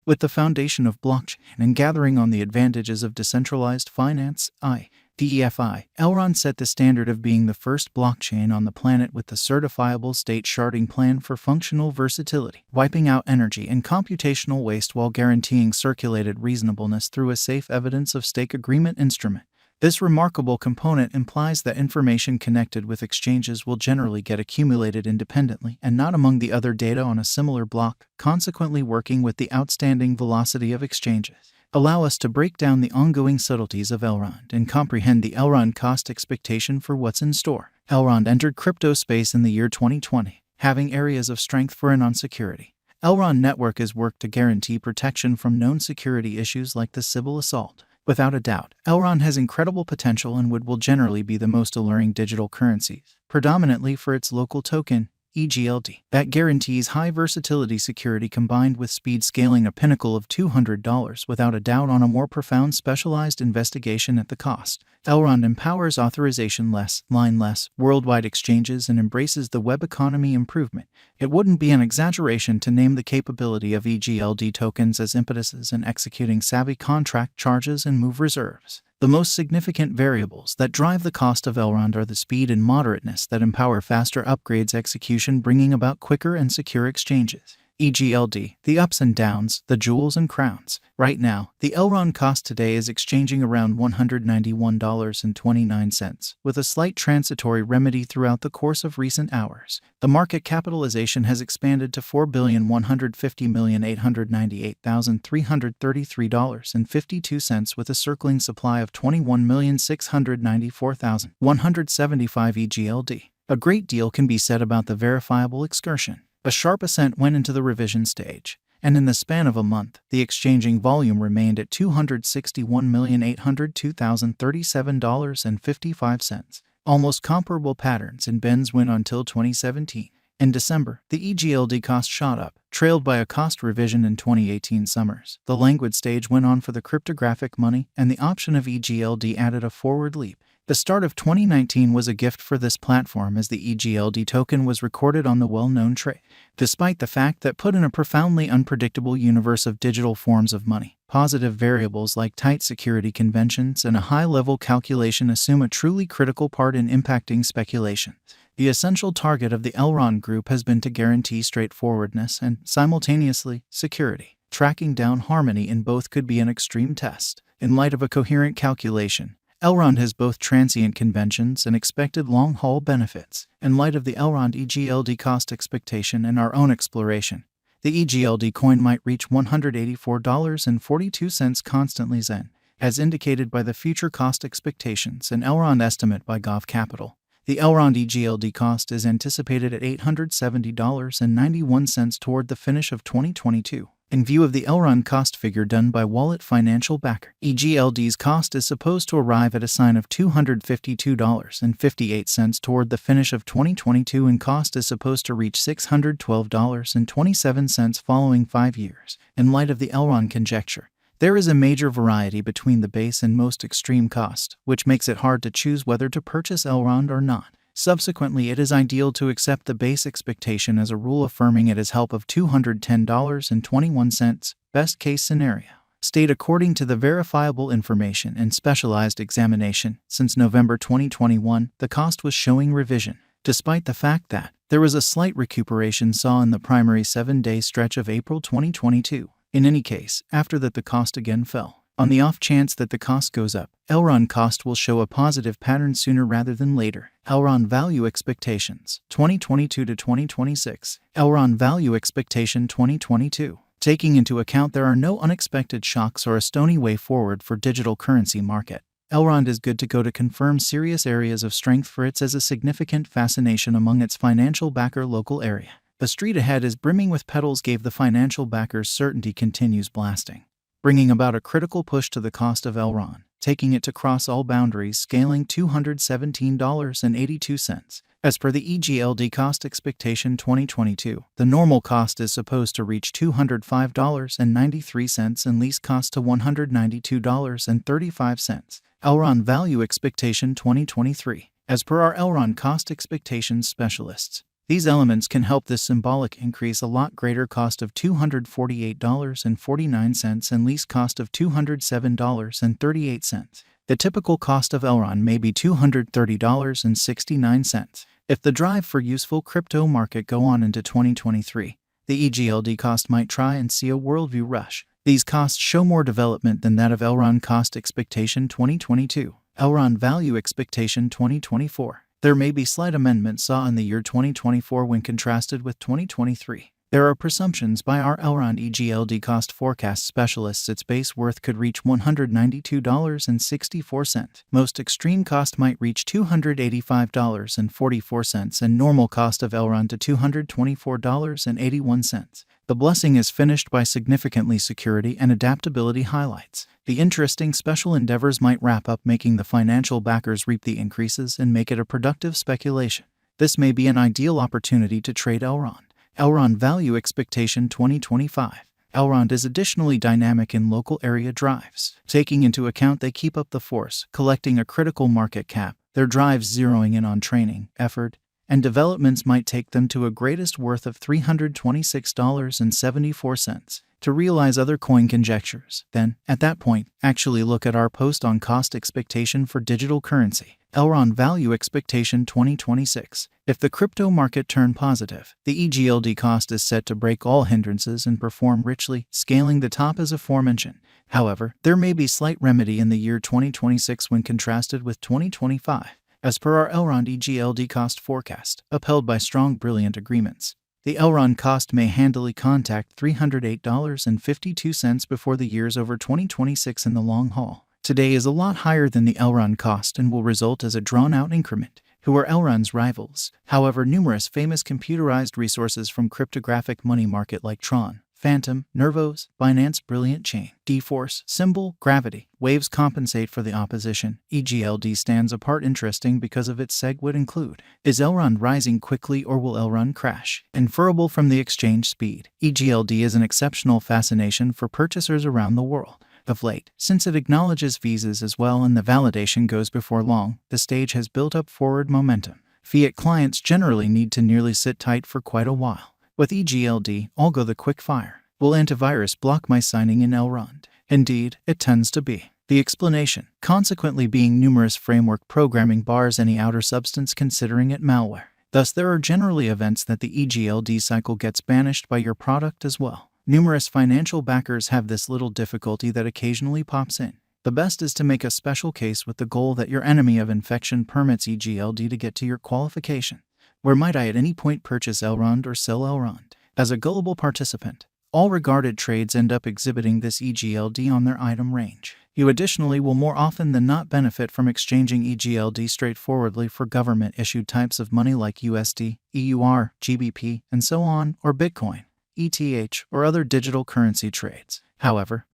With the foundation of blockchain and gathering on the advantages of decentralized finance, DeFi, Elrond set the standard of being the first blockchain on the planet with the certifiable state sharding plan for functional versatility, wiping out energy and computational waste while guaranteeing circulated reasonableness through a safe evidence of stake agreement instrument. This remarkable component implies that information connected with exchanges will generally get accumulated independently and not among the other data on a similar block, consequently working with the outstanding velocity of exchanges. Allow us to break down the ongoing subtleties of Elrond and comprehend the Elrond cost expectation for what's in store. Elrond entered crypto space in the year 2020, having areas of strength for anon security. Elrond network is worked to guarantee protection from known security issues like the Sybil assault. Without a doubt, Elrond has incredible potential and will generally be the most alluring digital currencies, predominantly for its local token, Egld, that guarantees high versatility security combined with speed scaling, a pinnacle of $200 without a doubt on a more profound specialized investigation at the cost. Elrond empowers authorization-less, line-less, worldwide exchanges and embraces the web economy improvement. It wouldn't be an exaggeration to name the capability of Egld tokens as impetuses in executing savvy contract charges and move reserves. The most significant variables that drive the cost of Elrond are the speed and moderateness that empower faster upgrades execution, bringing about quicker and secure exchanges. Egld, the ups and downs, the jewels and crowns. Right now, the Elrond cost today is exchanging around $191.29, with a slight transitory remedy throughout the course of recent hours. The market capitalization has expanded to $4,150,898,333.52 with a circling supply of 21,694,175 Egld. A great deal can be said about the verifiable excursion. A sharp ascent went into the revision stage, and in the span of a month, the exchanging volume remained at $261,802,037.55, almost comparable patterns in Ben's win until 2017. In December, the Egld cost shot up, trailed by a cost revision in 2018 summers. The languid stage went on for the cryptographic money, and the option of Egld added a forward leap. The start of 2019 was a gift for this platform as the Egld token was recorded on the well-known trade. Despite the fact that put in a profoundly unpredictable universe of digital forms of money, positive variables like tight security conventions and a high-level calculation assume a truly critical part in impacting speculation. The essential target of the Elrond group has been to guarantee straightforwardness and, simultaneously, security. Tracking down harmony in both could be an extreme test. In light of a coherent calculation, Elrond has both transient conventions and expected long-haul benefits. In light of the Elrond Egld cost expectation and our own exploration, the Egld coin might reach $184.42 constantly Zen, as indicated by the future cost expectations and Elrond estimate by Gov Capital. The Elrond Egld cost is anticipated at $870.91 toward the finish of 2022. In view of the Elrond cost figure done by Wallet Financial Backer, Egld's cost is supposed to arrive at a sign of $252.58 toward the finish of 2022, and cost is supposed to reach $612.27 following 5 years. In light of the Elrond conjecture, there is a major variety between the base and most extreme cost, which makes it hard to choose whether to purchase Elrond or not. Subsequently, it is ideal to accept the base expectation as a rule, affirming it as help of $210.21, best case scenario. State according to the verifiable information and specialized examination, since November 2021, the cost was showing revision, despite the fact that there was a slight recuperation saw in the primary 7-day stretch of April 2022. In any case, after that the cost again fell. On the off chance that the cost goes up, Elrond cost will show a positive pattern sooner rather than later. Elrond value expectations 2022 to 2026. Elrond value expectation 2022. Taking into account there are no unexpected shocks or a stony way forward for digital currency market, Elrond is good to go to confirm serious areas of strength for its as a significant fascination among its financial backer local area. The street ahead is brimming with petals gave the financial backers certainty continues blasting, bringing about a critical push to the cost of Elrond, taking it to cross all boundaries, scaling $217.82. As per the Egld cost expectation 2022, the normal cost is supposed to reach $205.93 and lease cost to $192.35. Elrond value expectation 2023. As per our Elrond cost expectations specialists, These elements can help this symbolic increase a lot greater cost of $248.49 and lease cost of $207.38. The typical cost of Elrond may be $230.69. If the drive for useful crypto market go on into 2023, the EGLD cost might try and see a worldview rush. These costs show more development than that of Elrond cost expectation 2022. Elrond value expectation 2024. There may be slight amendments saw in the year 2024 when contrasted with 2023. There are presumptions by our Elrond EGLD cost forecast specialists its base worth could reach $192.64. Most extreme cost might reach $285.44 and normal cost of Elrond to $224.81. The blessing is finished by significantly security and adaptability highlights. The interesting special endeavors might wrap up making the financial backers reap the increases and make it a productive speculation. This may be an ideal opportunity to trade Elrond. Elrond value expectation 2025. Elrond is additionally dynamic in local area drives. Taking into account they keep up the force, collecting a critical market cap, their drives zeroing in on training, effort, and developments might take them to a greatest worth of $326.74. To realize other coin conjectures, then, at that point, actually look at our post on cost expectation for digital currency. Elrond value expectation 2026. If the crypto market turn positive, the EGLD cost is set to break all hindrances and perform richly, scaling the top as aforementioned. However, there may be slight remedy in the year 2026 when contrasted with 2025. As per our Elrond EGLD cost forecast, upheld by strong brilliant agreements, the Elrond cost may handily contact $308.52 before the year's over 2026 in the long haul. Today is a lot higher than the Elrond cost and will result as a drawn-out increment. Who are Elrond's rivals? However, numerous famous computerized resources from cryptographic money market like Tron, Phantom, Nervos, Binance Brilliant Chain, D-Force, Symbol, Gravity, Waves compensate for the opposition. EGLD stands apart interesting because of its seg would include: is Elrond rising quickly or will Elrond crash? Inferable from the exchange speed. EGLD is an exceptional fascination for purchasers around the world. Of late, since it acknowledges visas as well and the validation goes before long, the stage has built up forward momentum. Fiat clients generally need to nearly sit tight for quite a while. With EGLD, I'll go the quick fire. Will antivirus block my signing in Elrond? Indeed, it tends to be. The explanation, consequently, being numerous framework programming bars any outer substance considering it malware. Thus, there are generally events that the EGLD cycle gets banished by your product as well. Numerous financial backers have this little difficulty that occasionally pops in. The best is to make a special case with the goal that your enemy of infection permits EGLD to get to your qualification. Where might I at any point purchase Elrond or sell Elrond? As a gullible participant, all regarded trades end up exhibiting this EGLD on their item range. You additionally will more often than not benefit from exchanging EGLD straightforwardly for government-issued types of money like USD, EUR, GBP, and so on, or Bitcoin, ETH, or other digital currency trades. However,